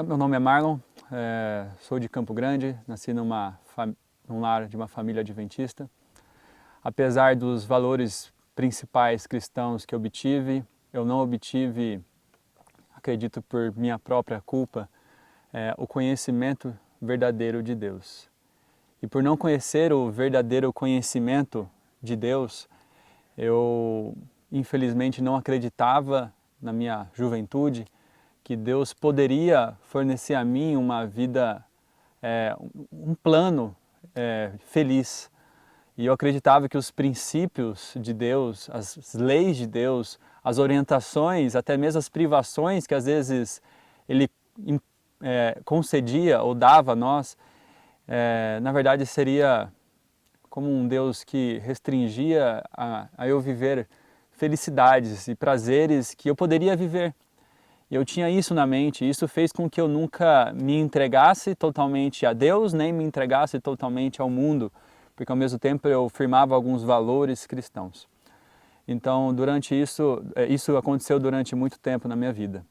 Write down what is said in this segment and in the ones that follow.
Meu nome é Marlon, sou de Campo Grande, nasci num lar de uma família adventista. Apesar dos valores principais cristãos que obtive, eu não obtive, acredito por minha própria culpa, o conhecimento verdadeiro de Deus. E por não conhecer o verdadeiro conhecimento de Deus, eu infelizmente não acreditava na minha juventude que Deus poderia fornecer a mim uma vida, um plano feliz. E eu acreditava que os princípios de Deus, as leis de Deus, as orientações, até mesmo as privações que às vezes Ele concedia ou dava a nós, na verdade seria como um Deus que restringia a eu viver felicidades e prazeres que eu poderia viver. E eu tinha isso na mente, e isso fez com que eu nunca me entregasse totalmente a Deus, nem me entregasse totalmente ao mundo, porque ao mesmo tempo eu firmava alguns valores cristãos. Então, isso aconteceu durante muito tempo na minha vida.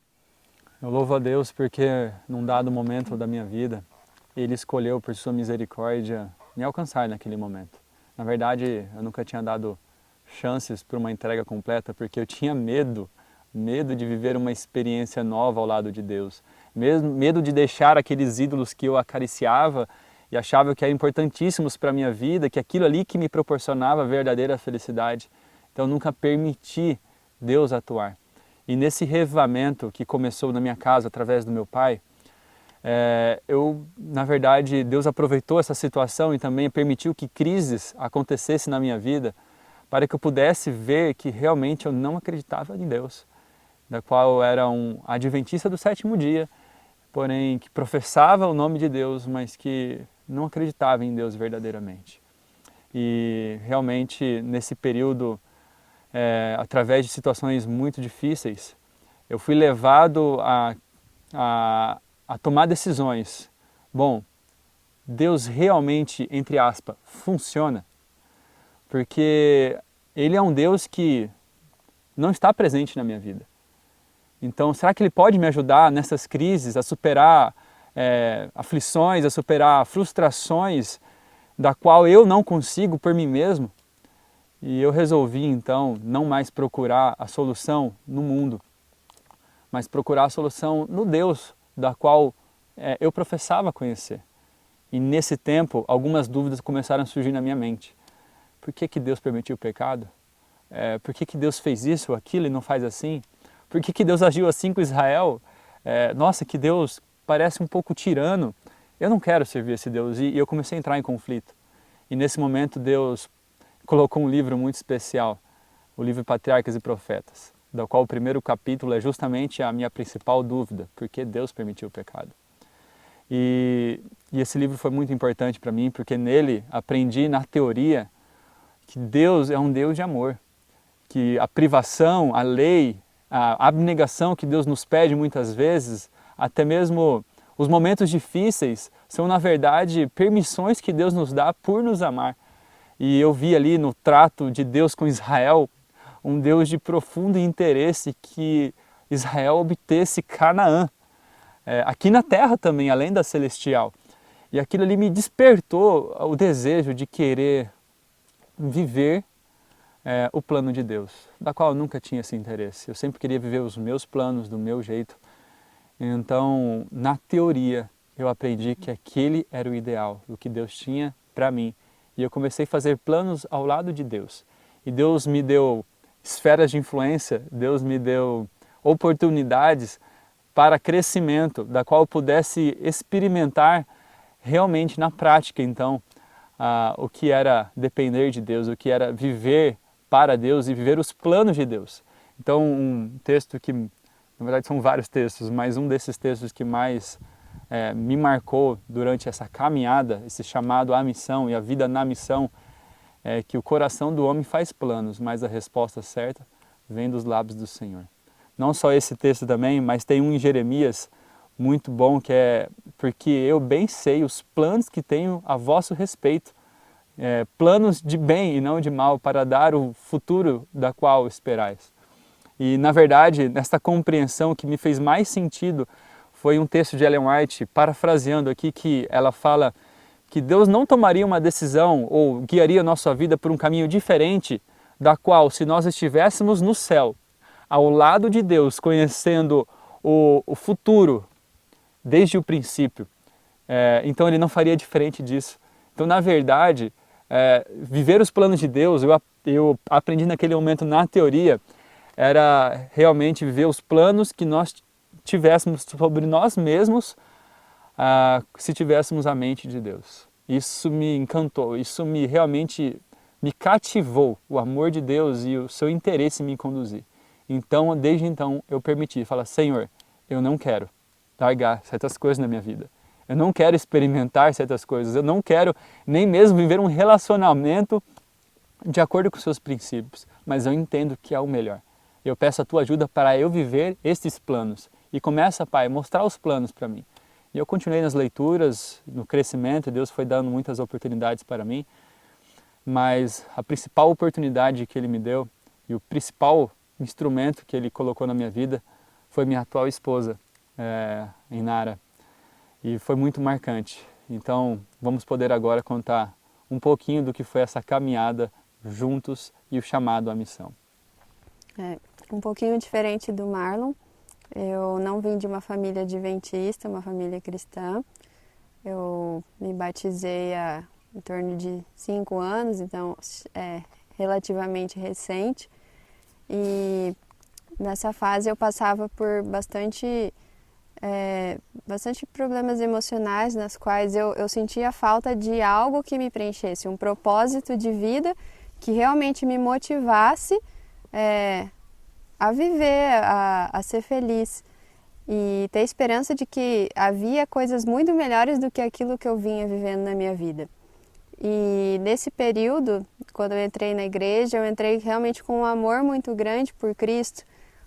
Eu louvo a Deus porque num dado momento da minha vida, Ele escolheu por sua misericórdia me alcançar naquele momento. Na verdade, eu nunca tinha dado chances para uma entrega completa, porque eu tinha medo de viver uma experiência nova ao lado de Deus, medo de deixar aqueles ídolos que eu acariciava e achava que eram importantíssimos para a minha vida, que aquilo ali que me proporcionava a verdadeira felicidade. Então eu nunca permiti Deus atuar. E nesse revivamento que começou na minha casa através do meu pai, na verdade, Deus aproveitou essa situação e também permitiu que crises acontecessem na minha vida para que eu pudesse ver que realmente eu não acreditava em Deus, da qual eu era um adventista do sétimo dia, porém que professava o nome de Deus, mas que não acreditava em Deus verdadeiramente. E realmente nesse período, através de situações muito difíceis, eu fui levado a tomar decisões. Bom, Deus realmente, entre aspas, funciona, porque Ele é um Deus que não está presente na minha vida. Então, será que Ele pode me ajudar nessas crises a superar aflições, a superar frustrações da qual eu não consigo por mim mesmo? E eu resolvi, então, não mais procurar a solução no mundo, mas procurar a solução no Deus da qual eu professava conhecer. E nesse tempo, algumas dúvidas começaram a surgir na minha mente. Por que Deus permitiu o pecado? Por que Deus fez isso ou aquilo e não faz assim? Por que Deus agiu assim com Israel? Nossa, que Deus parece um pouco tirano. Eu não quero servir esse Deus. E eu comecei a entrar em conflito. E nesse momento Deus colocou um livro muito especial, o livro Patriarcas e Profetas, do qual o primeiro capítulo é justamente a minha principal dúvida, por que Deus permitiu o pecado. E esse livro foi muito importante para mim, porque nele aprendi na teoria que Deus é um Deus de amor, que a privação, a lei, a abnegação que Deus nos pede muitas vezes, até mesmo os momentos difíceis, são na verdade permissões que Deus nos dá por nos amar. E eu vi ali no trato de Deus com Israel, um Deus de profundo interesse que Israel obtesse Canaã, aqui na terra também, além da celestial. E aquilo ali me despertou o desejo de querer viver o plano de Deus, da qual eu nunca tinha esse interesse. Eu sempre queria viver os meus planos do meu jeito. Então, na teoria, eu aprendi que aquele era o ideal, o que Deus tinha para mim. E eu comecei a fazer planos ao lado de Deus. E Deus me deu esferas de influência, Deus me deu oportunidades para crescimento, da qual eu pudesse experimentar realmente na prática, então, o que era depender de Deus, o que era viver para Deus e viver os planos de Deus. Então, um texto que, na verdade são vários textos, mas um desses textos que mais me marcou durante essa caminhada, esse chamado à missão e a vida na missão, é que o coração do homem faz planos, mas a resposta certa vem dos lábios do Senhor. Não só esse texto também, mas tem um em Jeremias muito bom, que é: porque eu bem sei os planos que tenho a vosso respeito, planos de bem e não de mal, para dar o futuro da qual esperais. E na verdade, nesta compreensão que me fez mais sentido foi um texto de Ellen White, parafraseando aqui, que ela fala que Deus não tomaria uma decisão ou guiaria a nossa vida por um caminho diferente da qual, se nós estivéssemos no céu, ao lado de Deus, conhecendo o futuro desde o princípio, então Ele não faria diferente disso. Então, na verdade, viver os planos de Deus, eu aprendi naquele momento na teoria, era realmente viver os planos que nós tivéssemos sobre nós mesmos, se tivéssemos a mente de Deus. Isso me encantou, isso realmente me cativou, o amor de Deus e o seu interesse em me conduzir. Então, desde então, eu permiti, falar, Senhor, eu não quero largar certas coisas na minha vida. Eu não quero experimentar certas coisas, eu não quero nem mesmo viver um relacionamento de acordo com os seus princípios, mas eu entendo que é o melhor. Eu peço a tua ajuda para eu viver estes planos. E começa, Pai, a mostrar os planos para mim. E eu continuei nas leituras, no crescimento, Deus foi dando muitas oportunidades para mim, mas a principal oportunidade que Ele me deu e o principal instrumento que Ele colocou na minha vida foi minha atual esposa, Inara, e foi muito marcante. Então vamos poder agora contar um pouquinho do que foi essa caminhada juntos e o chamado à missão. Um pouquinho diferente do Marlon. Eu não vim de uma família adventista, uma família cristã. Eu me batizei há em torno de 5 anos, então é relativamente recente. E nessa fase eu passava por bastante problemas emocionais, nas quais eu sentia falta de algo que me preenchesse, um propósito de vida que realmente me motivasse a viver, a ser feliz e ter esperança de que havia coisas muito melhores do que aquilo que eu vinha vivendo na minha vida. E nesse período, quando eu entrei na igreja, eu entrei realmente com um amor muito grande por Cristo,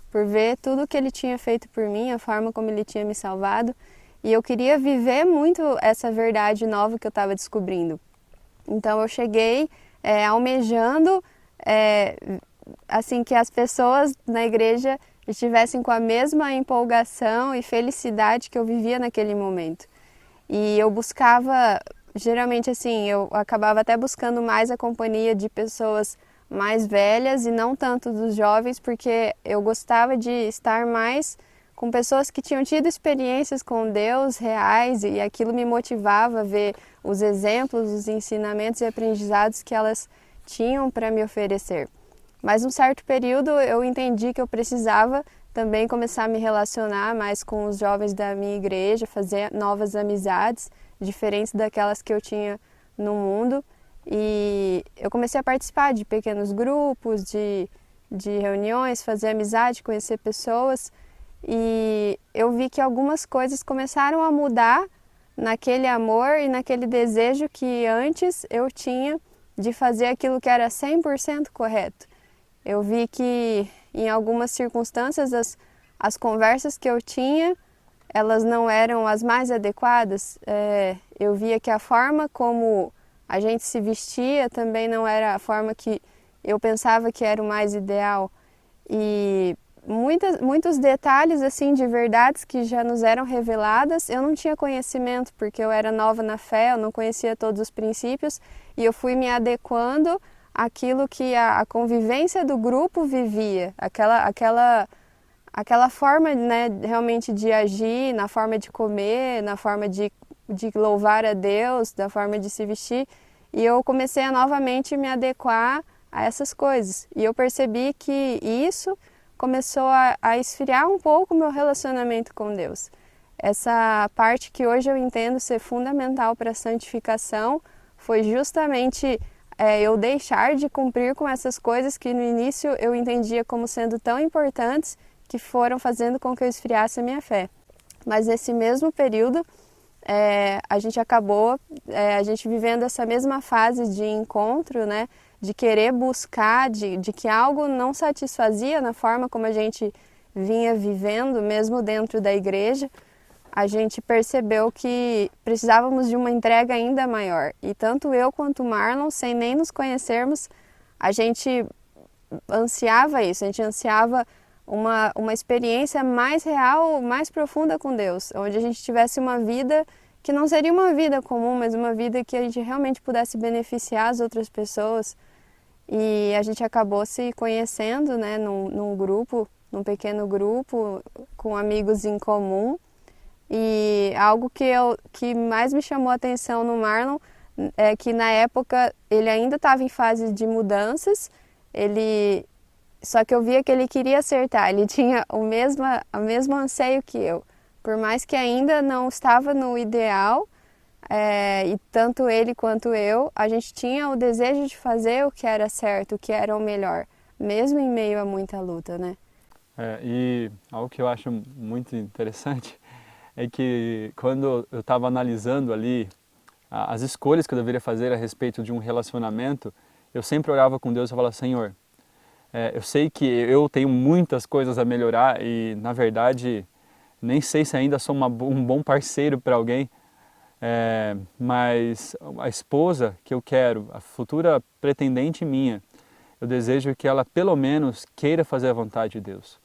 por ver tudo que Ele tinha feito por mim, a forma como Ele tinha me salvado, e eu queria viver muito essa verdade nova que eu estava descobrindo. Então eu cheguei almejando assim, que as pessoas na igreja estivessem com a mesma empolgação e felicidade que eu vivia naquele momento. E eu buscava, geralmente assim, eu acabava até buscando mais a companhia de pessoas mais velhas e não tanto dos jovens, porque eu gostava de estar mais com pessoas que tinham tido experiências com Deus reais, e aquilo me motivava a ver os exemplos, os ensinamentos e aprendizados que elas tinham para me oferecer. Mas num certo período eu entendi que eu precisava também começar a me relacionar mais com os jovens da minha igreja, fazer novas amizades, diferentes daquelas que eu tinha no mundo. E eu comecei a participar de pequenos grupos, de reuniões, fazer amizade, conhecer pessoas. E eu vi que algumas coisas começaram a mudar naquele amor e naquele desejo que antes eu tinha de fazer aquilo que era 100% correto. Eu vi que em algumas circunstâncias as conversas que eu tinha, elas não eram as mais adequadas. Eu via que a forma como a gente se vestia também não era a forma que eu pensava que era o mais ideal. E muitos detalhes assim de verdades que já nos eram reveladas, eu não tinha conhecimento, porque eu era nova na fé, eu não conhecia todos os princípios, e eu fui me adequando àquilo que a convivência do grupo vivia, aquela forma, né, realmente de agir, na forma de comer, na forma de louvar a Deus, da forma de se vestir, e eu comecei a novamente me adequar a essas coisas. E eu percebi que isso começou a esfriar um pouco o meu relacionamento com Deus. Essa parte que hoje eu entendo ser fundamental para a santificação foi justamente eu deixar de cumprir com essas coisas que no início eu entendia como sendo tão importantes, que foram fazendo com que eu esfriasse a minha fé. Mas nesse mesmo período, a gente acabou, a gente vivendo essa mesma fase de encontro, né, de querer buscar, de que algo não satisfazia na forma como a gente vinha vivendo, mesmo dentro da igreja, a gente percebeu que precisávamos de uma entrega ainda maior. E tanto eu quanto o Marlon, sem nem nos conhecermos, a gente ansiava isso, a gente ansiava uma experiência mais real, mais profunda com Deus, onde a gente tivesse uma vida que não seria uma vida comum, mas uma vida que a gente realmente pudesse beneficiar as outras pessoas. E a gente acabou se conhecendo, né, num grupo, num pequeno grupo, com amigos em comum. E algo que mais me chamou a atenção no Marlon é que na época ele ainda estava em fase de mudanças, só que eu via que ele queria acertar, ele tinha o mesmo anseio que eu. Por mais que ainda não estava no ideal, e tanto ele quanto eu, a gente tinha o desejo de fazer o que era certo, o que era o melhor, mesmo em meio a muita luta, né? E algo que eu acho muito interessante é que quando eu estava analisando ali as escolhas que eu deveria fazer a respeito de um relacionamento, eu sempre orava com Deus e falava, Senhor, eu sei que eu tenho muitas coisas a melhorar e, na verdade, nem sei se ainda sou um bom parceiro para alguém, mas a esposa que eu quero, a futura pretendente minha, eu desejo que ela pelo menos queira fazer a vontade de Deus.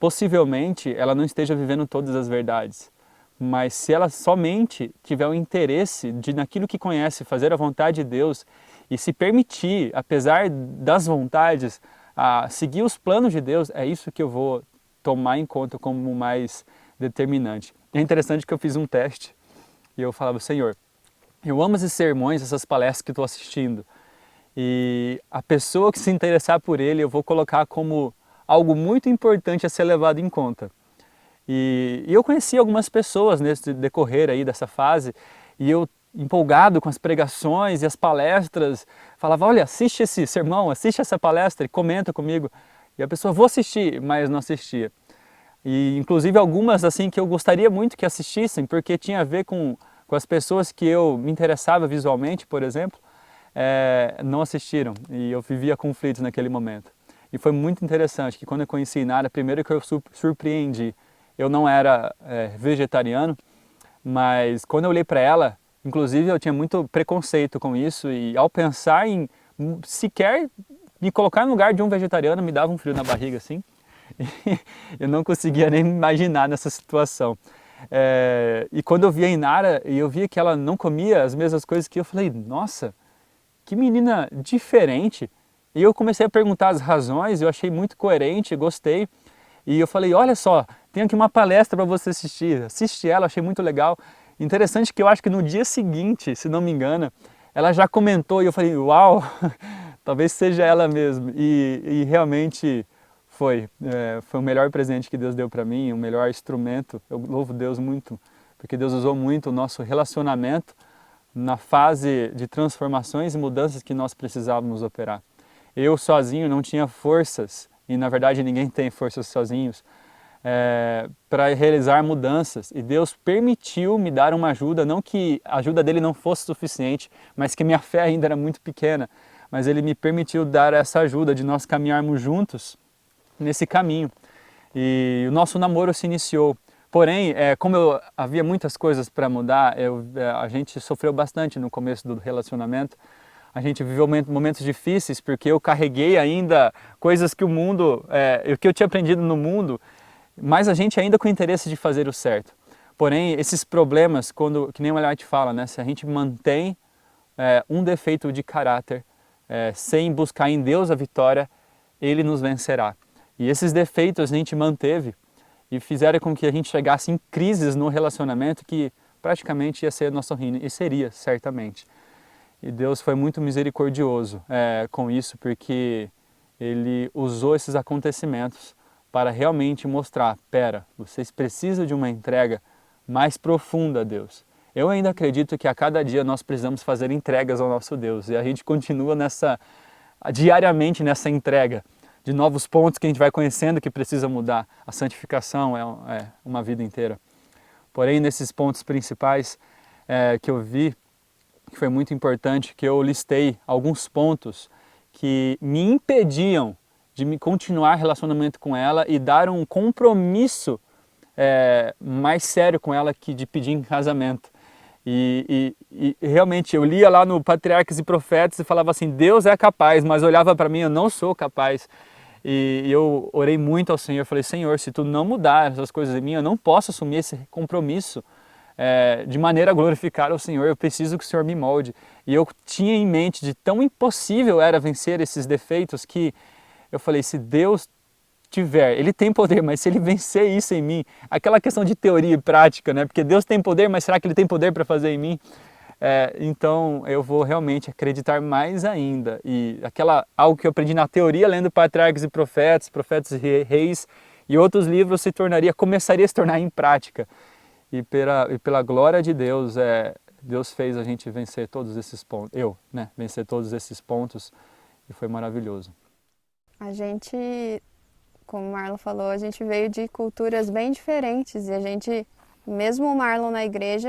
Possivelmente ela não esteja vivendo todas as verdades, mas se ela somente tiver o interesse de naquilo que conhece fazer a vontade de Deus e se permitir, apesar das vontades, a seguir os planos de Deus, é isso que eu vou tomar em conta como mais determinante. É interessante que eu fiz um teste e eu falava, Senhor, eu amo esses sermões, essas palestras que estou assistindo e a pessoa que se interessar por ele eu vou colocar como algo muito importante a ser levado em conta. E eu conheci algumas pessoas nesse decorrer aí dessa fase e eu, empolgado com as pregações e as palestras, falava, olha, assiste esse sermão, assiste essa palestra e comenta comigo. E a pessoa, vou assistir, mas não assistia. E inclusive algumas assim que eu gostaria muito que assistissem, porque tinha a ver com as pessoas que eu me interessava visualmente, por exemplo, não assistiram e eu vivia conflitos naquele momento. E foi muito interessante que quando eu conheci Inara, primeiro que eu surpreendi, eu não era vegetariano, mas quando eu olhei para ela, inclusive eu tinha muito preconceito com isso e ao pensar em sequer me colocar no lugar de um vegetariano me dava um frio na barriga assim. E eu não conseguia nem imaginar nessa situação. E quando eu vi a Inara e eu via que ela não comia as mesmas coisas que eu, falei, nossa, que menina diferente. E eu comecei a perguntar as razões, eu achei muito coerente, gostei. E eu falei, olha só, tem aqui uma palestra para você assistir. Assiste ela, achei muito legal. Interessante que eu acho que no dia seguinte, se não me engano, ela já comentou e eu falei, uau, talvez seja ela mesmo. E realmente foi o melhor presente que Deus deu para mim, o melhor instrumento. Eu louvo Deus muito, porque Deus usou muito o nosso relacionamento na fase de transformações e mudanças que nós precisávamos operar. Eu sozinho não tinha forças, e na verdade ninguém tem forças sozinhos, para realizar mudanças. E Deus permitiu me dar uma ajuda, não que a ajuda dele não fosse suficiente, mas que minha fé ainda era muito pequena. Mas ele me permitiu dar essa ajuda de nós caminharmos juntos nesse caminho. E o nosso namoro se iniciou. Porém, como havia muitas coisas para mudar, a gente sofreu bastante no começo do relacionamento. A gente viveu momentos difíceis porque eu carreguei ainda coisas que o mundo, que eu tinha aprendido no mundo, mas a gente ainda com interesse de fazer o certo. Porém, esses problemas, que nem o Eliot fala, né, se a gente mantém um defeito de caráter, sem buscar em Deus a vitória, Ele nos vencerá. E esses defeitos a gente manteve e fizeram com que a gente chegasse em crises no relacionamento que praticamente ia ser nosso ruína, e seria, certamente. E Deus foi muito misericordioso com isso, porque Ele usou esses acontecimentos para realmente mostrar, pera, vocês precisam de uma entrega mais profunda a Deus. Eu ainda acredito que a cada dia nós precisamos fazer entregas ao nosso Deus, e a gente continua diariamente nessa entrega de novos pontos que a gente vai conhecendo que precisa mudar. A santificação é uma vida inteira. Porém, nesses pontos principais que eu vi, que foi muito importante, que eu listei alguns pontos que me impediam de me continuar relacionamento com ela e dar um compromisso mais sério com ela que de pedir em casamento. E realmente eu lia lá no Patriarcas e Profetas e falava assim, Deus é capaz, mas olhava para mim, eu não sou capaz. E eu orei muito ao Senhor, falei, Senhor, se tu não mudar essas coisas em mim, eu não posso assumir esse compromisso de maneira a glorificar ao Senhor, eu preciso que o Senhor me molde. E eu tinha em mente de tão impossível era vencer esses defeitos que eu falei, se Deus tiver, Ele tem poder, mas se Ele vencer isso em mim, aquela questão de teoria e prática, né? Porque Deus tem poder, mas será que Ele tem poder para fazer em mim? Então eu vou realmente acreditar mais ainda. E algo que eu aprendi na teoria, lendo Patriarcas e Profetas e Reis e outros livros, começaria a se tornar em prática. E pela glória de Deus, Deus fez a gente vencer todos esses pontos. Vencer todos esses pontos e foi maravilhoso. A gente, como o Marlon falou, a gente veio de culturas bem diferentes e a gente, mesmo o Marlon na igreja,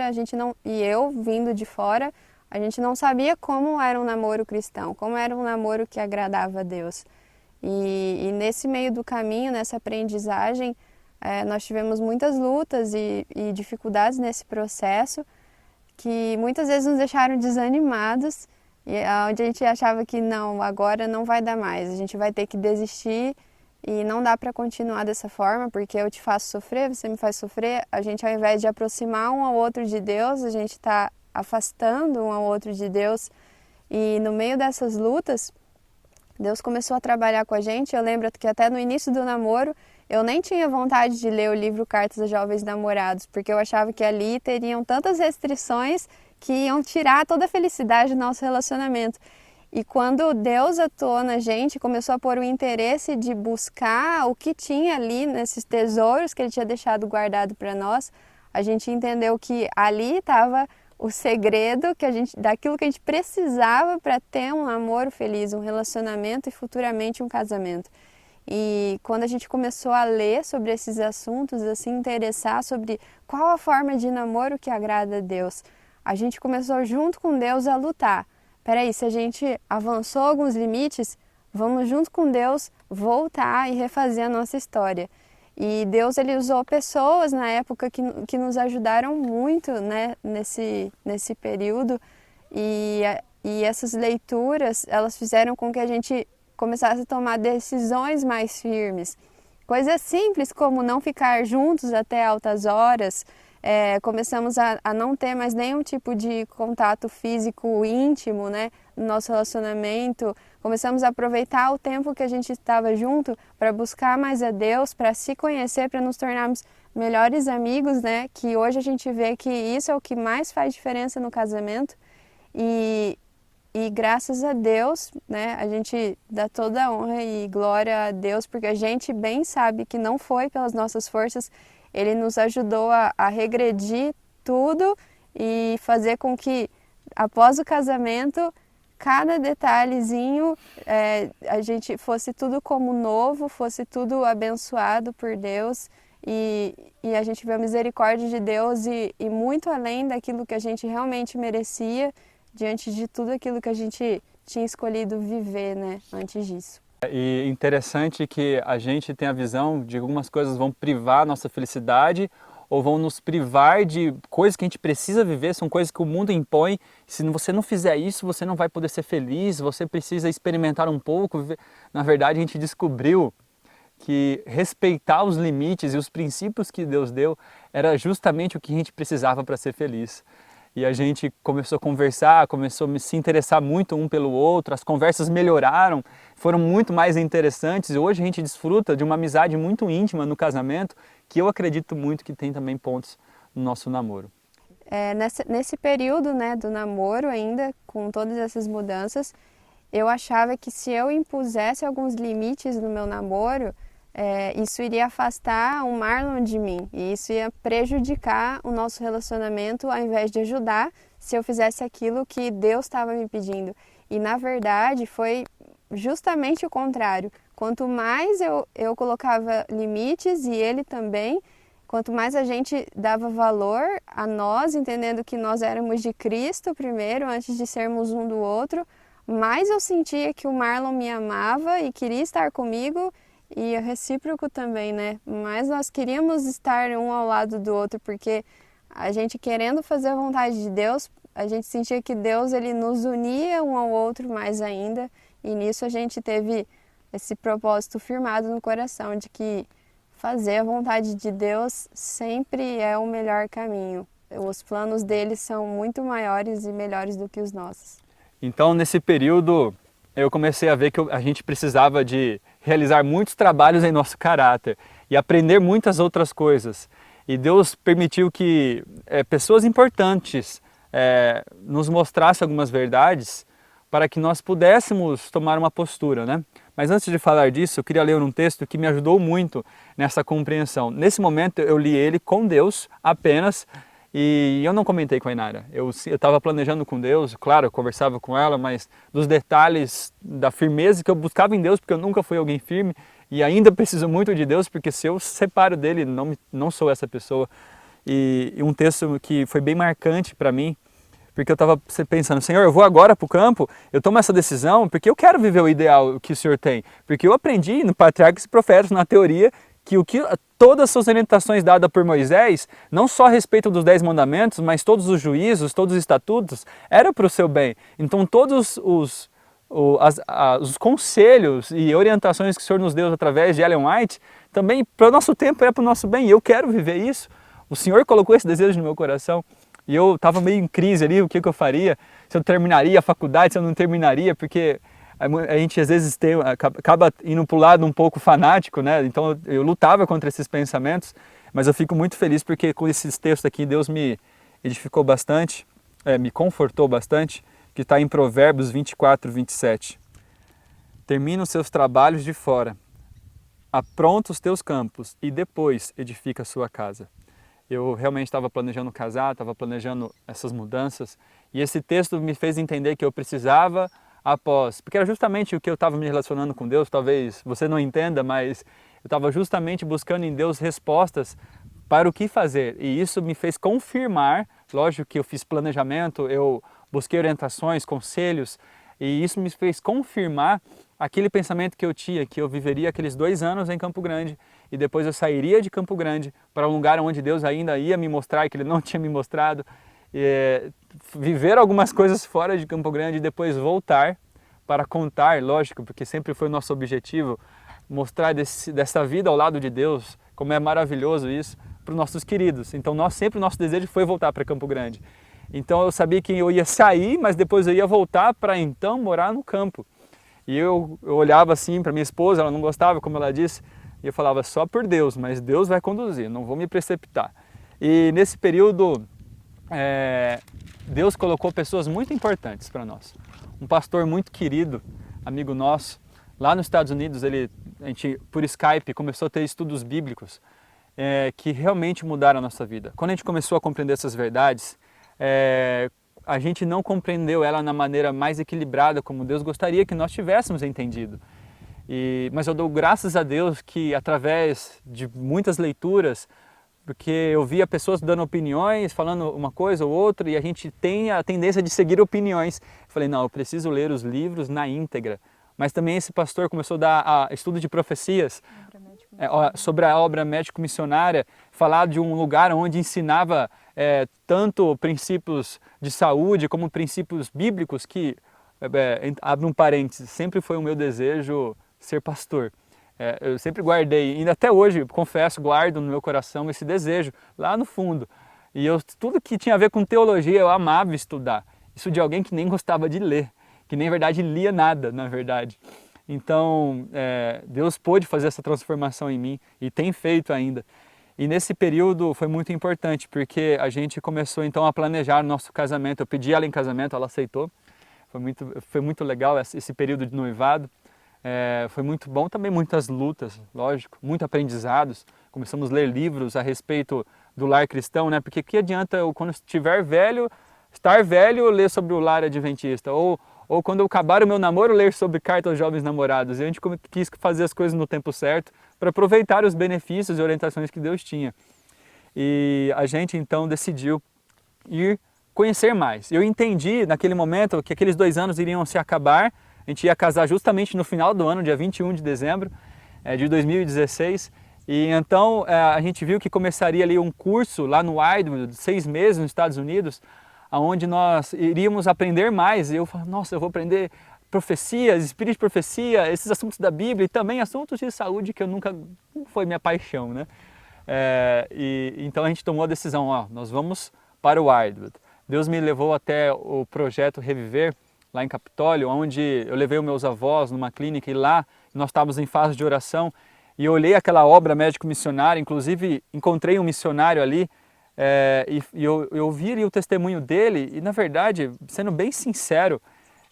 e eu vindo de fora, a gente não sabia como era um namoro cristão, como era um namoro que agradava a Deus. E nesse meio do caminho, nessa aprendizagem, nós tivemos muitas lutas e dificuldades nesse processo que muitas vezes nos deixaram desanimados, e onde a gente achava que não, agora não vai dar mais, a gente vai ter que desistir e não dá para continuar dessa forma, porque eu te faço sofrer, você me faz sofrer. A gente, ao invés de aproximar um ao outro de Deus, a gente está afastando um ao outro de Deus. E no meio dessas lutas, Deus começou a trabalhar com a gente. Eu lembro que até no início do namoro, eu nem tinha vontade de ler o livro Cartas a Jovens Namorados, porque eu achava que ali teriam tantas restrições que iam tirar toda a felicidade do nosso relacionamento. E quando Deus atuou na gente, começou a pôr o interesse de buscar o que tinha ali nesses tesouros que Ele tinha deixado guardado para nós, a gente entendeu que ali estava o segredo daquilo que a gente precisava para ter um namoro feliz, um relacionamento e futuramente um casamento. E quando a gente começou a ler sobre esses assuntos, a se interessar sobre qual a forma de namoro que agrada a Deus, a gente começou junto com Deus a lutar. Peraí, se a gente avançou alguns limites, vamos junto com Deus voltar e refazer a nossa história. E Deus, Ele usou pessoas na época que nos ajudaram muito, né, nesse período. E essas leituras, elas fizeram com que a gente começasse a tomar decisões mais firmes. Coisas simples como não ficar juntos até altas horas. Começamos a não ter mais nenhum tipo de contato físico íntimo, né, no nosso relacionamento. Começamos a aproveitar o tempo que a gente estava junto para buscar mais a Deus, para se conhecer, para nos tornarmos melhores amigos, né, que hoje a gente vê que isso é o que mais faz diferença no casamento. E graças a Deus, né, a gente dá toda a honra e glória a Deus, porque a gente bem sabe que não foi pelas nossas forças. Ele nos ajudou a regredir tudo e fazer com que, após o casamento, cada detalhezinho, a gente fosse tudo como novo, fosse tudo abençoado por Deus. E a gente vê a misericórdia de Deus e muito além daquilo que a gente realmente merecia, diante de tudo aquilo que a gente tinha escolhido viver, né, antes disso. E interessante que a gente tem a visão de que algumas coisas vão privar a nossa felicidade ou vão nos privar de coisas que a gente precisa viver, são coisas que o mundo impõe. Se você não fizer isso, você não vai poder ser feliz, você precisa experimentar um pouco. Na verdade, a gente descobriu que respeitar os limites e os princípios que Deus deu era justamente o que a gente precisava para ser feliz. E a gente começou a conversar, começou a se interessar muito um pelo outro, as conversas melhoraram, foram muito mais interessantes e hoje a gente desfruta de uma amizade muito íntima no casamento, que eu acredito muito que tem também pontos no nosso namoro. Nesse período, né, do namoro ainda, com todas essas mudanças, eu achava que se eu impusesse alguns limites no meu namoro, isso iria afastar o Marlon de mim e isso ia prejudicar o nosso relacionamento ao invés de ajudar se eu fizesse aquilo que Deus estava me pedindo. E na verdade foi justamente o contrário. Quanto mais eu colocava limites e ele também, quanto mais a gente dava valor a nós, entendendo que nós éramos de Cristo primeiro, antes de sermos um do outro, mais eu sentia que o Marlon me amava e queria estar comigo. E o recíproco também, né? Mas nós queríamos estar um ao lado do outro, porque a gente querendo fazer a vontade de Deus, a gente sentia que Deus, Ele nos unia um ao outro mais ainda. E nisso a gente teve esse propósito firmado no coração de que fazer a vontade de Deus sempre é o melhor caminho. Os planos dele são muito maiores e melhores do que os nossos. Então, nesse período, eu comecei a ver que a gente precisava de realizar muitos trabalhos em nosso caráter e aprender muitas outras coisas. E Deus permitiu que pessoas importantes nos mostrassem algumas verdades para que nós pudéssemos tomar uma postura, né? Mas antes de falar disso, eu queria ler um texto que me ajudou muito nessa compreensão. Nesse momento, eu li ele com Deus apenas, e eu não comentei com a Inara. Eu estava planejando com Deus, claro, eu conversava com ela, mas dos detalhes da firmeza que eu buscava em Deus, porque eu nunca fui alguém firme, e ainda preciso muito de Deus, porque se eu separo dele, não sou essa pessoa. E um texto que foi bem marcante para mim, porque eu estava pensando, Senhor, eu vou agora para o campo, eu tomo essa decisão porque eu quero viver o ideal que o Senhor tem. Porque eu aprendi no Patriarcas e Profetas, na teoria, que todas as suas orientações dadas por Moisés, não só a respeito dos 10 mandamentos, mas todos os juízos, todos os estatutos, era para o seu bem. Então todos os conselhos e orientações que o Senhor nos deu através de Ellen White, também para o nosso tempo é para o nosso bem, e eu quero viver isso. O Senhor colocou esse desejo no meu coração. E eu estava meio em crise ali, o que eu faria, se eu terminaria a faculdade, se eu não terminaria, porque a gente às vezes acaba indo para o lado um pouco fanático, né? Então eu lutava contra esses pensamentos, mas eu fico muito feliz porque com esses textos aqui Deus me edificou bastante, me confortou bastante, que está em Provérbios 24, 27. Termina os seus trabalhos de fora, apronta os teus campos e depois edifica a sua casa. Eu realmente estava planejando casar, estava planejando essas mudanças, e esse texto me fez entender que eu precisava porque era justamente o que eu estava me relacionando com Deus. Talvez você não entenda, mas eu estava justamente buscando em Deus respostas para o que fazer, e isso me fez confirmar, lógico que eu fiz planejamento, eu busquei orientações, conselhos, e isso me fez confirmar aquele pensamento que eu tinha, que eu viveria aqueles 2 anos em Campo Grande, e depois eu sairia de Campo Grande para um lugar onde Deus ainda ia me mostrar, que Ele não tinha me mostrado, viver algumas coisas fora de Campo Grande e depois voltar para contar, lógico, porque sempre foi o nosso objetivo, mostrar dessa vida ao lado de Deus, como é maravilhoso isso, para os nossos queridos. Então sempre o nosso desejo foi voltar para Campo Grande. Então eu sabia que eu ia sair, mas depois eu ia voltar para então morar no campo. E eu olhava assim para minha esposa, ela não gostava, como ela disse, e eu falava, só por Deus, mas Deus vai conduzir, não vou me precipitar. E nesse período, Deus colocou pessoas muito importantes para nós. Um pastor muito querido, amigo nosso, lá nos Estados Unidos, a gente, por Skype, começou a ter estudos bíblicos que realmente mudaram a nossa vida. Quando a gente começou a compreender essas verdades, a gente não compreendeu ela na maneira mais equilibrada como Deus gostaria que nós tivéssemos entendido. Mas eu dou graças a Deus que através de muitas leituras, porque eu via pessoas dando opiniões, falando uma coisa ou outra, e a gente tem a tendência de seguir opiniões. Eu falei, não, eu preciso ler os livros na íntegra. Mas também esse pastor começou a dar estudo de profecias sobre a obra médico-missionária, falar de um lugar onde ensinava tanto princípios de saúde como princípios bíblicos que, abre um parênteses, sempre foi o meu desejo ser pastor. Eu sempre guardei, ainda até hoje, confesso, guardo no meu coração esse desejo, lá no fundo. E tudo que tinha a ver com teologia eu amava estudar. Isso de alguém que nem gostava de ler, que nem, na verdade, lia nada, na verdade. Então, Deus pôde fazer essa transformação em mim e tem feito ainda. E nesse período foi muito importante, porque a gente começou então a planejar o nosso casamento. Eu pedi ela em casamento, ela aceitou. Foi muito legal esse período de noivado. Foi muito bom, também muitas lutas, lógico, muitos aprendizados. Começamos a ler livros a respeito do lar cristão, né? Porque que adianta eu, quando estiver velho, ler sobre o lar adventista? Ou quando eu acabar o meu namoro, ler sobre carta aos jovens namorados. E a gente quis fazer as coisas no tempo certo para aproveitar os benefícios e orientações que Deus tinha. E a gente então decidiu ir conhecer mais. Eu entendi naquele momento que aqueles 2 anos iriam se acabar. A gente ia casar justamente no final do ano, dia 21 de dezembro de 2016. E então a gente viu que começaria ali um curso lá no Wildwood, de 6 meses nos Estados Unidos, onde nós iríamos aprender mais. E eu falei, nossa, eu vou aprender profecias, espírito de profecia, esses assuntos da Bíblia e também assuntos de saúde que eu nunca foi minha paixão, né? Então a gente tomou a decisão, ó, nós vamos para o Wildwood. Deus me levou até o projeto Reviver, lá em Capitólio, onde eu levei os meus avós numa clínica e lá nós estávamos em fase de oração e eu olhei aquela obra médico-missionária, inclusive encontrei um missionário ali e eu ouvi o testemunho dele e, na verdade, sendo bem sincero,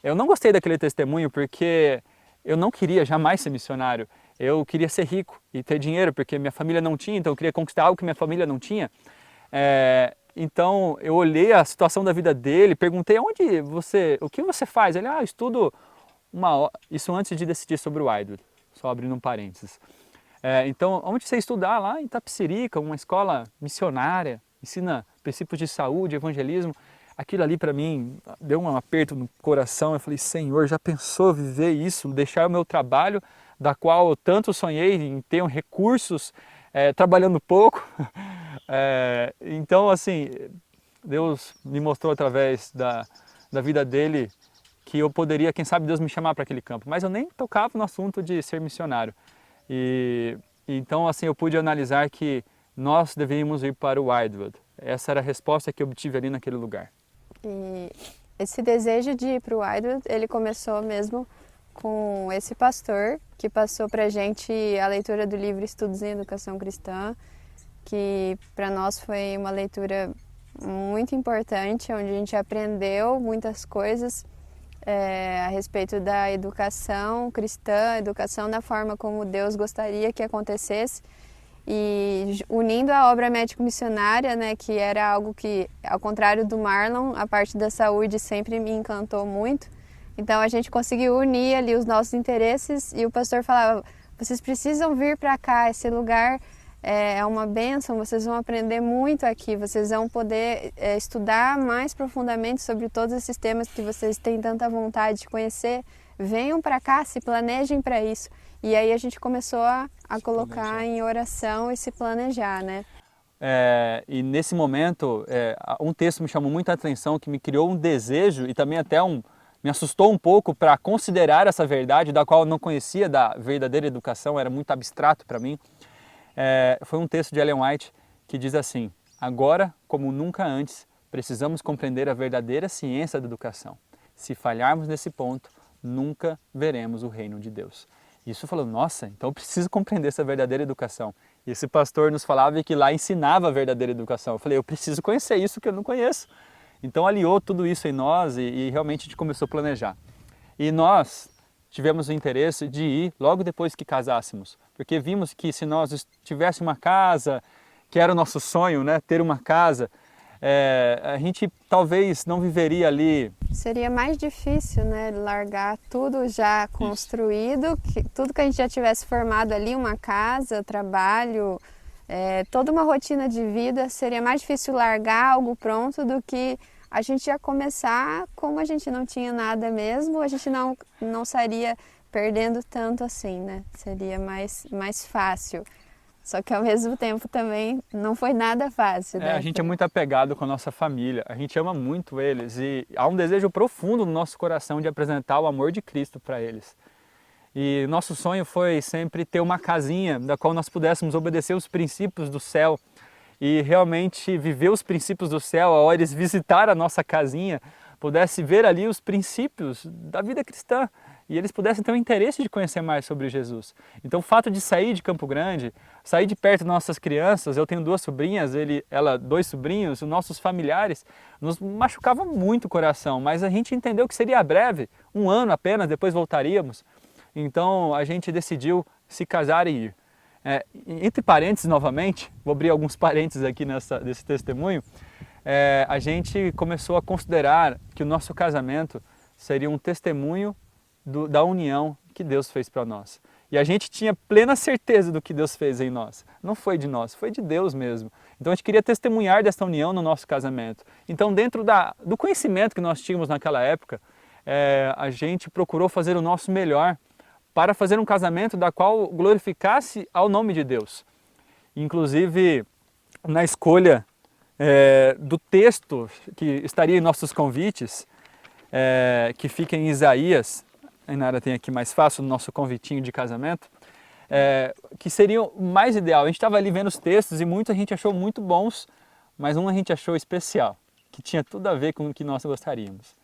eu não gostei daquele testemunho porque eu não queria jamais ser missionário. Eu queria ser rico e ter dinheiro porque minha família não tinha, então eu queria conquistar algo que minha família não tinha. Então eu olhei a situação da vida dele, perguntei o que você faz? Ele, estudo isso antes de decidir sobre o Wildwood, só abrindo um parênteses. Então, onde você estudar? Lá em Itapecerica, uma escola missionária, ensina princípios de saúde, evangelismo. Aquilo ali para mim deu um aperto no coração, eu falei, Senhor, já pensou viver isso, deixar o meu trabalho, da qual eu tanto sonhei em ter recursos, trabalhando pouco. Então, assim, Deus me mostrou através da vida dele que eu poderia, quem sabe, Deus me chamar para aquele campo. Mas eu nem tocava no assunto de ser missionário. Então, assim, eu pude analisar que nós deveríamos ir para o Wildwood. Essa era a resposta que eu obtive ali naquele lugar. E esse desejo de ir para o Wildwood, ele começou mesmo com esse pastor que passou para a gente a leitura do livro Estudos em Educação Cristã, que para nós foi uma leitura muito importante, onde a gente aprendeu muitas coisas a respeito da educação cristã, educação da forma como Deus gostaria que acontecesse, e unindo a obra médico-missionária, né, que era algo que, ao contrário do Marlon, a parte da saúde sempre me encantou muito. Então a gente conseguiu unir ali os nossos interesses e o pastor falava, vocês precisam vir para cá, esse lugar é uma bênção, vocês vão aprender muito aqui, vocês vão poder estudar mais profundamente sobre todos esses temas que vocês têm tanta vontade de conhecer. Venham para cá, se planejem para isso. E aí a gente começou a colocar em oração e se planejar, né? E nesse momento, um texto me chamou muita atenção, que me criou um desejo e também até me assustou um pouco para considerar essa verdade, da qual eu não conhecia, da verdadeira educação, era muito abstrato para mim. Foi um texto de Ellen White que diz assim, agora, como nunca antes, precisamos compreender a verdadeira ciência da educação. Se falharmos nesse ponto, nunca veremos o reino de Deus. Isso falou, nossa, então eu preciso compreender essa verdadeira educação. E esse pastor nos falava que lá ensinava a verdadeira educação. Eu falei, eu preciso conhecer isso que eu não conheço. Então aliou tudo isso em nós e realmente a gente começou a planejar. E nós tivemos o interesse de ir logo depois que casássemos, porque vimos que se nós tivéssemos uma casa, que era o nosso sonho, né, ter uma casa, a gente talvez não viveria ali. Seria mais difícil, né, largar tudo já construído, tudo que a gente já tivesse formado ali, uma casa, trabalho, toda uma rotina de vida, seria mais difícil largar algo pronto do que a gente ia começar, como a gente não tinha nada mesmo, a gente não sairia perdendo tanto assim, né? Seria mais fácil. Só que ao mesmo tempo também não foi nada fácil. Né? A gente é muito apegado com a nossa família, a gente ama muito eles e há um desejo profundo no nosso coração de apresentar o amor de Cristo para eles. E nosso sonho foi sempre ter uma casinha da qual nós pudéssemos obedecer os princípios do céu e realmente viver os princípios do céu, ao eles visitar a nossa casinha, pudesse ver ali os princípios da vida cristã e eles pudessem ter um interesse de conhecer mais sobre Jesus. Então o fato de sair de Campo Grande, sair de perto das nossas crianças, eu tenho 2 sobrinhas, ela 2 sobrinhos, os nossos familiares, nos machucava muito o coração, mas a gente entendeu que seria breve, 1 ano apenas, depois voltaríamos. Então a gente decidiu se casar e ir. Entre parênteses novamente, vou abrir alguns parênteses aqui desse testemunho, a gente começou a considerar que o nosso casamento seria um testemunho da união que Deus fez para nós. E a gente tinha plena certeza do que Deus fez em nós. Não foi de nós, foi de Deus mesmo. Então a gente queria testemunhar dessa união no nosso casamento. Então dentro do conhecimento que nós tínhamos naquela época, a gente procurou fazer o nosso melhor para fazer um casamento da qual glorificasse ao nome de Deus. Inclusive, na escolha do texto que estaria em nossos convites, que fica em Isaías, a Inara tem aqui mais fácil, o nosso convitinho de casamento, que seria o mais ideal. A gente estava ali vendo os textos e muita gente achou muito bons, mas um a gente achou especial, que tinha tudo a ver com o que nós gostaríamos,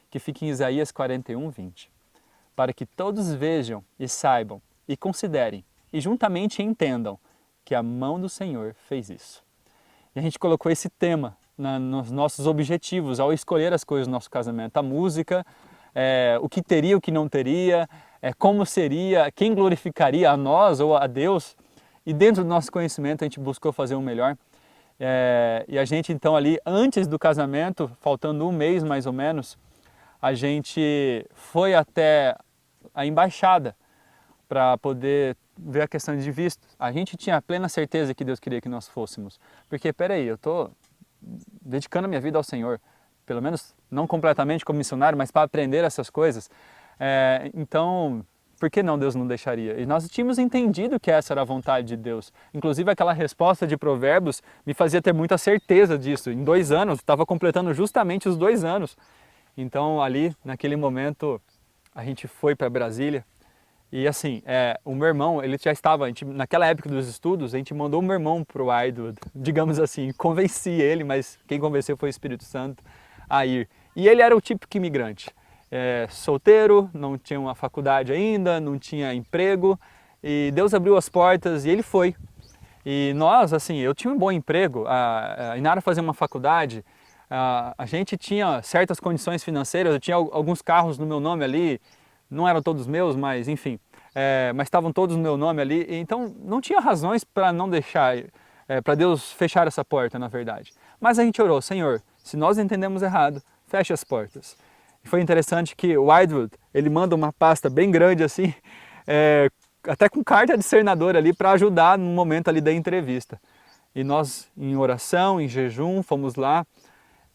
que fica em Isaías 41:20. Para que todos vejam e saibam e considerem e juntamente entendam que a mão do Senhor fez isso. E a gente colocou esse tema nos nossos objetivos ao escolher as coisas do nosso casamento. A música, o que teria, o que não teria, como seria, quem glorificaria a nós ou a Deus. E dentro do nosso conhecimento a gente buscou fazer o melhor. E a gente então ali, antes do casamento, faltando um mês mais ou menos, a gente foi até a embaixada para poder ver a questão de visto. A gente tinha plena certeza que Deus queria que nós fôssemos. Porque, peraí, eu estou dedicando a minha vida ao Senhor, pelo menos não completamente como missionário, mas para aprender essas coisas. Então, por que não Deus não deixaria? E nós tínhamos entendido que essa era a vontade de Deus. Inclusive aquela resposta de Provérbios me fazia ter muita certeza disso. Em 2 anos, estava completando justamente os 2 anos. Então ali, naquele momento, a gente foi para Brasília. E assim, o meu irmão, ele já estava, naquela época dos estudos, a gente mandou o meu irmão para o Wildwood, digamos assim, convenci ele, mas quem convenceu foi o Espírito Santo a ir. E ele era o típico imigrante, solteiro, não tinha uma faculdade ainda, não tinha emprego, e Deus abriu as portas e ele foi. E nós, assim, eu tinha um bom emprego, a Inara fazia uma faculdade, a gente tinha certas condições financeiras, eu tinha alguns carros no meu nome ali, não eram todos meus, mas enfim, mas estavam todos no meu nome ali, então não tinha razões para não deixar, para Deus fechar essa porta, na verdade. Mas a gente orou, Senhor, se nós entendemos errado, feche as portas. E foi interessante que o Wildwood, ele manda uma pasta bem grande assim, até com carta de senador ali para ajudar no momento ali da entrevista. E nós, em oração, em jejum, fomos lá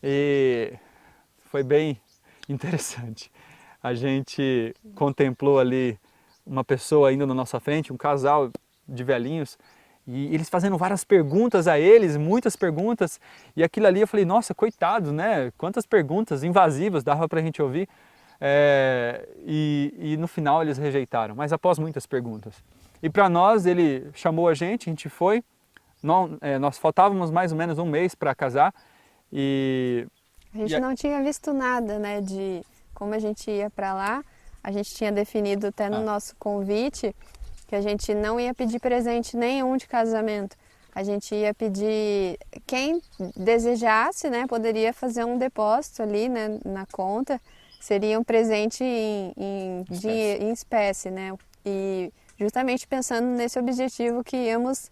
e foi bem interessante. A gente contemplou ali uma pessoa indo na nossa frente, um casal de velhinhos, e eles fazendo várias perguntas a eles, muitas perguntas, e aquilo ali eu falei, nossa, coitados, né? Quantas perguntas invasivas dava para a gente ouvir, e no final eles rejeitaram, mas após muitas perguntas. E para nós, ele chamou a gente foi, nós faltávamos mais ou menos um mês para casar, e... A gente não tinha visto nada, né, de... Como a gente ia para lá, a gente tinha definido até no nosso convite que a gente não ia pedir presente nenhum de casamento. A gente ia pedir, quem desejasse, né, poderia fazer um depósito ali, né, na conta, seria um presente em espécie, né, e justamente pensando nesse objetivo que íamos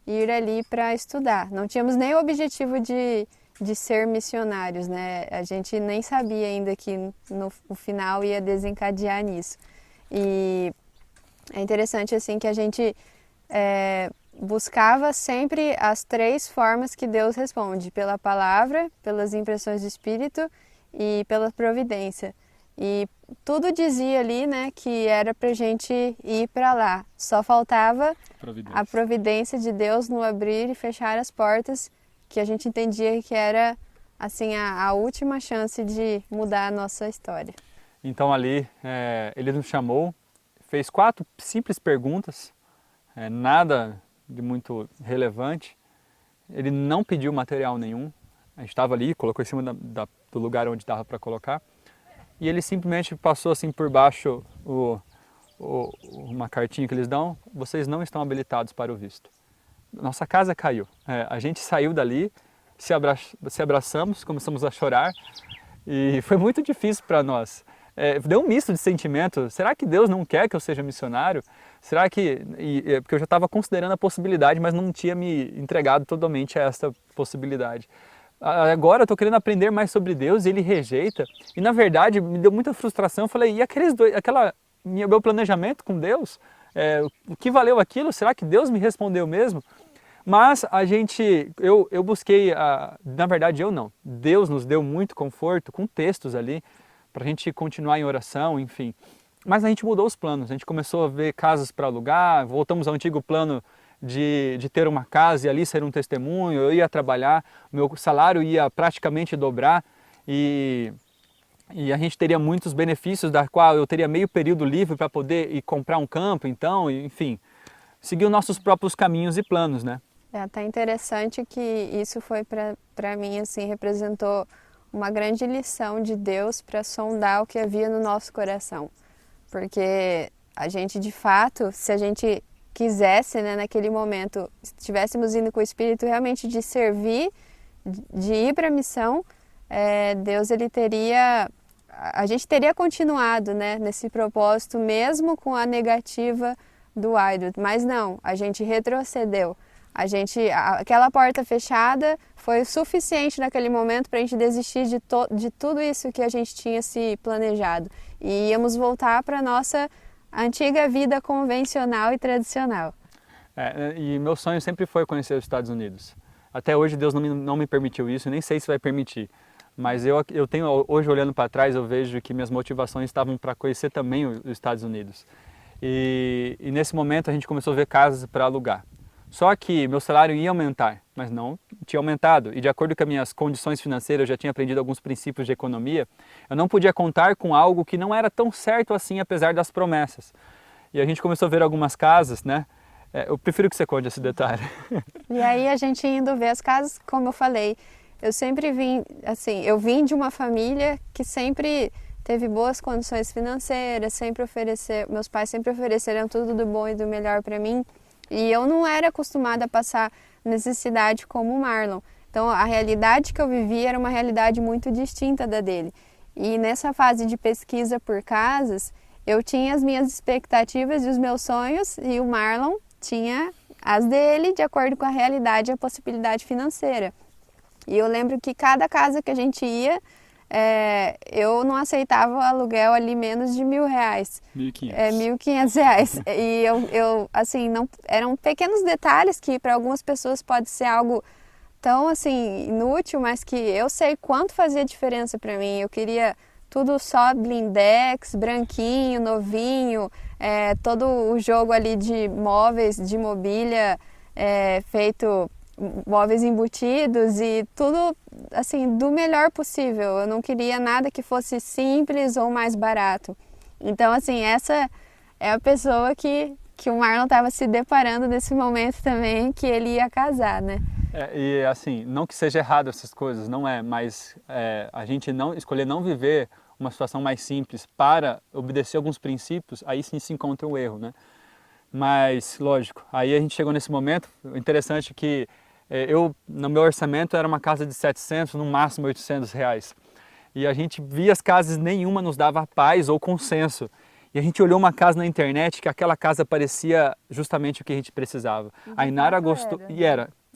ir ali para estudar. Não tínhamos nem o objetivo de ser missionários, né? A gente nem sabia ainda que no final ia desencadear nisso. E é interessante assim que a gente buscava sempre as 3 formas que Deus responde: pela palavra, pelas impressões do Espírito e pela providência. E tudo dizia ali, né, que era pra gente ir para lá. Só faltava a providência de Deus no abrir e fechar as portas, que a gente entendia que era assim a última chance de mudar a nossa história. Então ali ele nos chamou, fez 4 simples perguntas, nada de muito relevante. Ele não pediu material nenhum, a gente estava ali, colocou em cima do lugar onde dava para colocar, e ele simplesmente passou assim por baixo uma cartinha que eles dão: vocês não estão habilitados para o visto. Nossa casa caiu. A gente saiu dali, se abraçamos, começamos a chorar e foi muito difícil para nós. Deu um misto de sentimento. Será que Deus não quer que eu seja missionário? Será que... porque eu já estava considerando a possibilidade, mas não tinha me entregado totalmente a essa possibilidade. Agora eu estou querendo aprender mais sobre Deus e Ele rejeita. E na verdade me deu muita frustração. Eu falei, e aqueles dois, meu planejamento com Deus? O que valeu aquilo? Será que Deus me respondeu mesmo? Mas eu busquei, na verdade eu não, Deus nos deu muito conforto com textos ali, para a gente continuar em oração, enfim. Mas a gente mudou os planos, a gente começou a ver casas para alugar, voltamos ao antigo plano de ter uma casa e ali ser um testemunho. Eu ia trabalhar, meu salário ia praticamente dobrar, e e a gente teria muitos benefícios, da qual eu teria meio período livre para poder ir comprar um campo, então, enfim, seguir os nossos próprios caminhos e planos, né? É até interessante que isso foi para mim, assim, representou uma grande lição de Deus para sondar o que havia no nosso coração. Porque a gente, de fato, se a gente quisesse, né, naquele momento, estivéssemos indo com o espírito realmente de servir, de ir para a missão, Deus, ele teria, a gente teria continuado, né, nesse propósito, mesmo com a negativa do idol. Mas não, a gente retrocedeu. Aquela porta fechada foi o suficiente naquele momento para a gente desistir de tudo isso que a gente tinha se planejado. E íamos voltar para a nossa antiga vida convencional e tradicional. E meu sonho sempre foi conhecer os Estados Unidos. Até hoje Deus não me permitiu isso, nem sei se vai permitir. Mas eu tenho, hoje olhando para trás, eu vejo que minhas motivações estavam para conhecer também os Estados Unidos. E nesse momento a gente começou a ver casas para alugar. Só que meu salário ia aumentar, mas não tinha aumentado. E de acordo com as minhas condições financeiras, eu já tinha aprendido alguns princípios de economia, eu não podia contar com algo que não era tão certo assim, apesar das promessas. E a gente começou a ver algumas casas, né? Eu prefiro que você conte esse detalhe. E aí a gente indo ver as casas, como eu falei, eu sempre vim, assim, eu vim de uma família que sempre teve boas condições financeiras, meus pais sempre ofereceram tudo do bom e do melhor para mim. E eu não era acostumada a passar necessidade como o Marlon. Então a realidade que eu vivia era uma realidade muito distinta da dele. E nessa fase de pesquisa por casas, eu tinha as minhas expectativas e os meus sonhos, e o Marlon tinha as dele, de acordo com a realidade e a possibilidade financeira. E eu lembro que cada casa que a gente ia, eu não aceitava o aluguel ali menos de R$1.000. R$1.500. E eu assim, não, eram pequenos detalhes que para algumas pessoas pode ser algo tão assim inútil, mas que eu sei quanto fazia diferença para mim. Eu queria tudo só blindex, branquinho, novinho, todo o jogo ali de móveis, de mobília feito, móveis embutidos e tudo assim do melhor possível. Eu não queria nada que fosse simples ou mais barato. Então assim, essa é a pessoa que o Marlon estava se deparando nesse momento também, que ele ia casar, né? E assim, não que seja errado essas coisas, não é, mas a gente escolher não viver uma situação mais simples para obedecer alguns princípios, aí sim se encontra o erro, né? Mas, lógico, aí a gente chegou nesse momento, o interessante é que no meu orçamento era uma casa de 700, no máximo R$800. E a gente via as casas, nenhuma nos dava paz ou consenso. E a gente olhou uma casa na internet que aquela casa parecia justamente o que a gente precisava. A Inara gostou,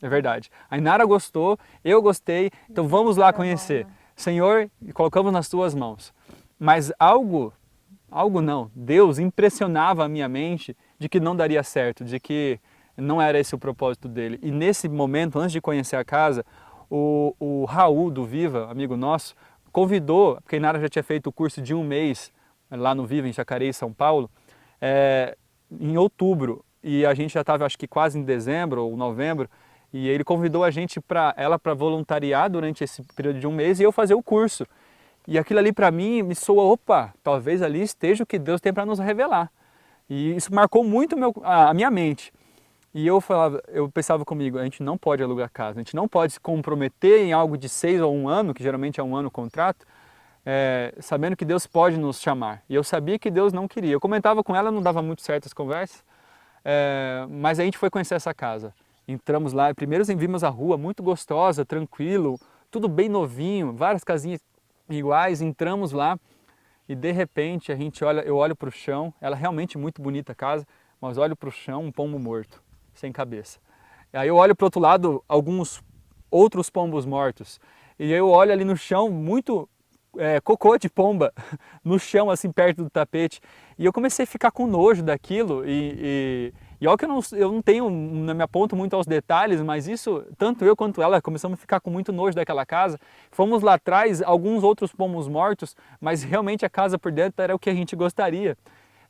é verdade. A Inara gostou, eu gostei, então vamos lá conhecer. Senhor, colocamos nas tuas mãos. Mas algo não, Deus impressionava a minha mente de que não daria certo, de que não era esse o propósito dele. E nesse momento, antes de conhecer a casa, o Raul do Viva, amigo nosso, convidou, porque a Inara já tinha feito o curso de 1 mês lá no Viva, em Jacareí, São Paulo, em outubro, e a gente já estava, acho que quase em dezembro ou novembro, e ele convidou a gente para voluntariar durante esse período de 1 mês e eu fazer o curso. E aquilo ali para mim me soa, opa, talvez ali esteja o que Deus tem para nos revelar. E isso marcou muito a minha mente. E eu pensava comigo, a gente não pode alugar casa, a gente não pode se comprometer em algo de 6 ou 1 ano, que geralmente é 1 ano o contrato, sabendo que Deus pode nos chamar. E eu sabia que Deus não queria. Eu comentava com ela, não dava muito certo as conversas, mas a gente foi conhecer essa casa. Entramos lá, primeiro vimos a rua muito gostosa, tranquilo, tudo bem novinho, várias casinhas iguais, entramos lá e de repente eu olho para o chão, ela é realmente muito bonita a casa, mas olho para o chão, um pombo morto, sem cabeça. Aí eu olho para o outro lado, alguns outros pombos mortos, e eu olho ali no chão, muito cocô de pomba, no chão assim perto do tapete, e eu comecei a ficar com nojo daquilo, e olha que eu não tenho, não me aponto muito aos detalhes, mas isso, tanto eu quanto ela, começamos a ficar com muito nojo daquela casa. Fomos lá atrás, alguns outros pombos mortos, mas realmente a casa por dentro era o que a gente gostaria.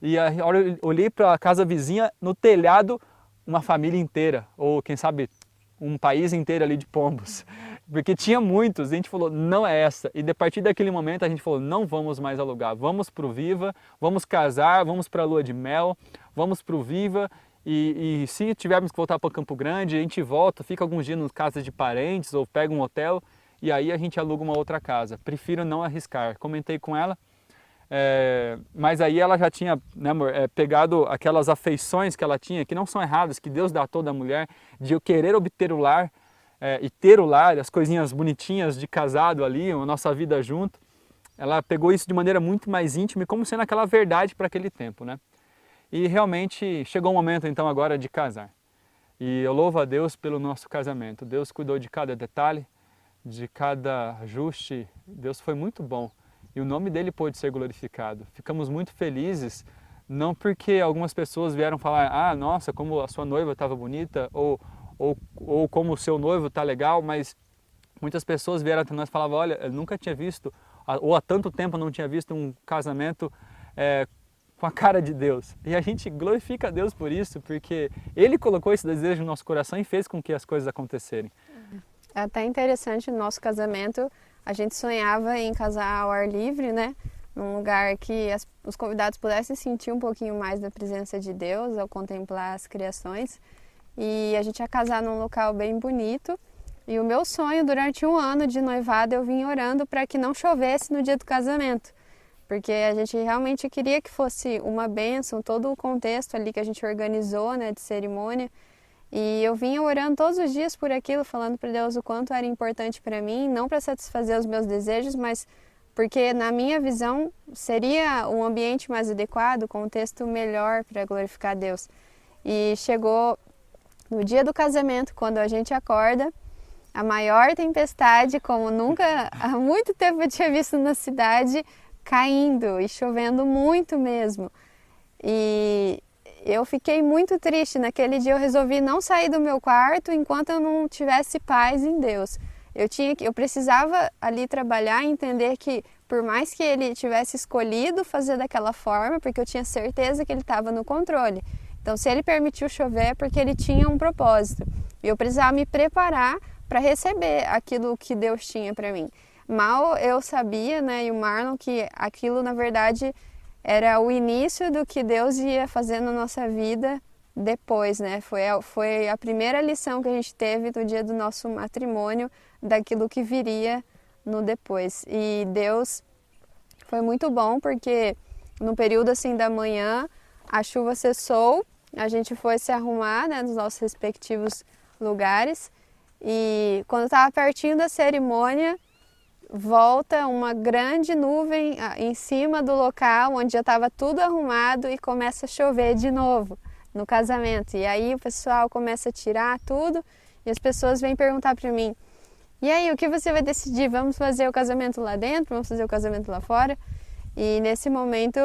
E a hora eu olhei para a casa vizinha, no telhado, uma família inteira, ou quem sabe um país inteiro ali de pombos, porque tinha muitos, e a gente falou, não é essa. E a partir daquele momento a gente falou, não vamos mais alugar, vamos para o Viva, vamos casar, vamos para a lua de mel, vamos para o Viva, e se tivermos que voltar para Campo Grande, a gente volta, fica alguns dias nas casas de parentes, ou pega um hotel, e aí a gente aluga uma outra casa. Prefiro não arriscar. Comentei com ela, mas aí ela já tinha, né, amor, pegado aquelas afeições que ela tinha, que não são erradas, que Deus dá a toda mulher, de eu querer obter o lar, e ter o lar, as coisinhas bonitinhas de casado ali, a nossa vida junto. Ela pegou isso de maneira muito mais íntima e como sendo aquela verdade para aquele tempo, né? E realmente chegou o momento então agora de casar. E eu louvo a Deus pelo nosso casamento. Deus cuidou de cada detalhe, de cada ajuste. Deus foi muito bom. E o nome dele pôde ser glorificado. Ficamos muito felizes, não porque algumas pessoas vieram falar, ah, nossa, como a sua noiva estava bonita, ou como o seu noivo está legal, mas muitas pessoas vieram até nós e falavam, olha, eu nunca tinha visto, ou há tanto tempo não tinha visto um casamento com a cara de Deus. E a gente glorifica a Deus por isso, porque Ele colocou esse desejo no nosso coração e fez com que as coisas acontecerem. É até interessante, no nosso casamento, a gente sonhava em casar ao ar livre, né? Num lugar que os convidados pudessem sentir um pouquinho mais da presença de Deus ao contemplar as criações. E a gente ia casar num local bem bonito. E o meu sonho, durante um ano de noivado, eu vim orando para que não chovesse no dia do casamento. Porque a gente realmente queria que fosse uma bênção, todo o contexto ali que a gente organizou, né, de cerimônia. E eu vinha orando todos os dias por aquilo, falando para Deus o quanto era importante para mim, não para satisfazer os meus desejos, mas porque na minha visão seria um ambiente mais adequado, um contexto melhor para glorificar a Deus. E chegou no dia do casamento, quando a gente acorda, a maior tempestade, como nunca há muito tempo eu tinha visto na cidade, caindo e chovendo muito mesmo. E eu fiquei muito triste. Naquele dia eu resolvi não sair do meu quarto enquanto eu não tivesse paz em Deus. Eu precisava ali trabalhar e entender que por mais que Ele tivesse escolhido fazer daquela forma, porque eu tinha certeza que Ele estava no controle. Então se Ele permitiu chover é porque Ele tinha um propósito. E eu precisava me preparar para receber aquilo que Deus tinha para mim. Mal eu sabia, né, e o Marlon, que aquilo na verdade era o início do que Deus ia fazer na nossa vida depois, né? Foi a primeira lição que a gente teve no dia do nosso matrimônio, daquilo que viria no depois. E Deus foi muito bom, porque no período assim da manhã, a chuva cessou, a gente foi se arrumar, né, nos nossos respectivos lugares, e quando estava pertinho da cerimônia, volta uma grande nuvem em cima do local onde já estava tudo arrumado e começa a chover de novo no casamento. E aí o pessoal começa a tirar tudo e as pessoas vêm perguntar para mim, e aí, o que você vai decidir? Vamos fazer o casamento lá dentro? Vamos fazer o casamento lá fora? E nesse momento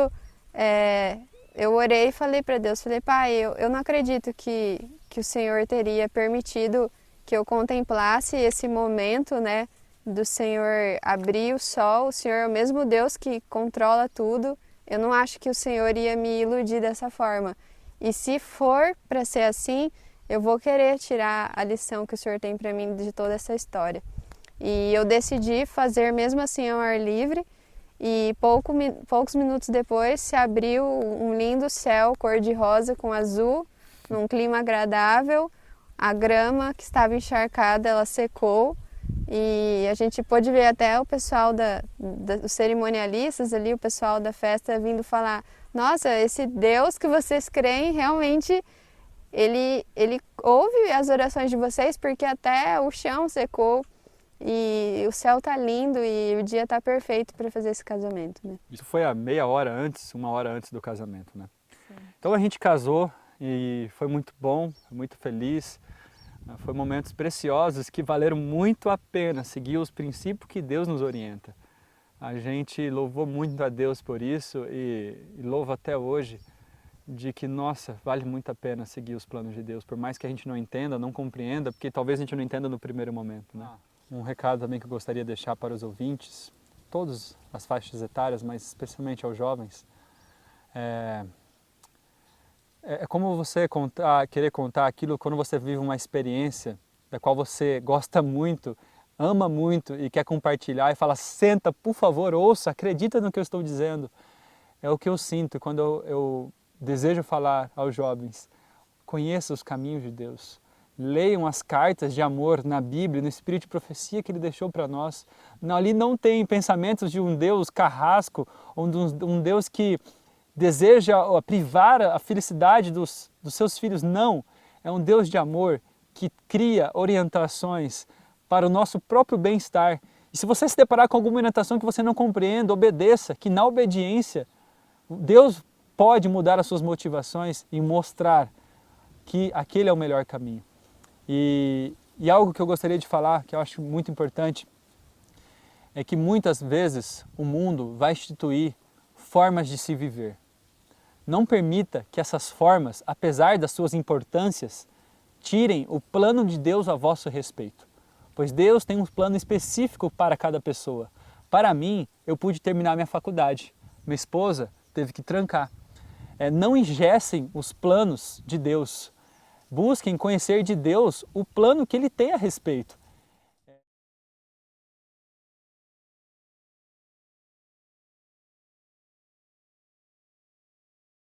eu orei e falei para Deus, falei, Pai, eu não acredito que o Senhor teria permitido que eu contemplasse esse momento, né, do Senhor abrir o sol. O Senhor é o mesmo Deus que controla tudo. Eu não acho que o Senhor ia me iludir dessa forma. E se for para ser assim, eu vou querer tirar a lição que o Senhor tem para mim de toda essa história. E eu decidi fazer mesmo assim ao ar livre. E poucos minutos depois se abriu um lindo céu cor-de-rosa com azul, num clima agradável. A grama que estava encharcada, ela secou. E a gente pôde ver até o pessoal dos cerimonialistas ali, o pessoal da festa vindo falar, nossa, esse Deus que vocês creem, realmente, ele ouve as orações de vocês, porque até o chão secou e o céu tá lindo e o dia tá perfeito para fazer esse casamento, né? Isso foi a meia hora antes, uma hora antes do casamento, né? Sim. Então a gente casou e foi muito bom, muito feliz. Foi momentos preciosos que valeram muito a pena seguir os princípios que Deus nos orienta. A gente louvou muito a Deus por isso e louva até hoje de que, nossa, vale muito a pena seguir os planos de Deus, por mais que a gente não entenda, não compreenda, porque talvez a gente não entenda no primeiro momento, né? Um recado também que eu gostaria de deixar para os ouvintes, todas as faixas etárias, mas especialmente aos jovens, é como você querer contar aquilo quando você vive uma experiência da qual você gosta muito, ama muito e quer compartilhar e fala, senta, por favor, ouça, acredita no que eu estou dizendo. É o que eu sinto quando eu desejo falar aos jovens. Conheça os caminhos de Deus. Leiam as cartas de amor na Bíblia, no Espírito de profecia que Ele deixou para nós. Ali não tem pensamentos de um Deus carrasco, ou de um Deus que deseja privar a felicidade dos seus filhos. Não, é um Deus de amor que cria orientações para o nosso próprio bem-estar. E se você se deparar com alguma orientação que você não compreenda, obedeça, que na obediência Deus pode mudar as suas motivações e mostrar que aquele é o melhor caminho. E algo que eu gostaria de falar, que eu acho muito importante, é que muitas vezes o mundo vai instituir formas de se viver. Não permita que essas formas, apesar das suas importâncias, tirem o plano de Deus a vosso respeito. Pois Deus tem um plano específico para cada pessoa. Para mim, eu pude terminar minha faculdade. Minha esposa teve que trancar. Não engessem os planos de Deus. Busquem conhecer de Deus o plano que Ele tem a respeito.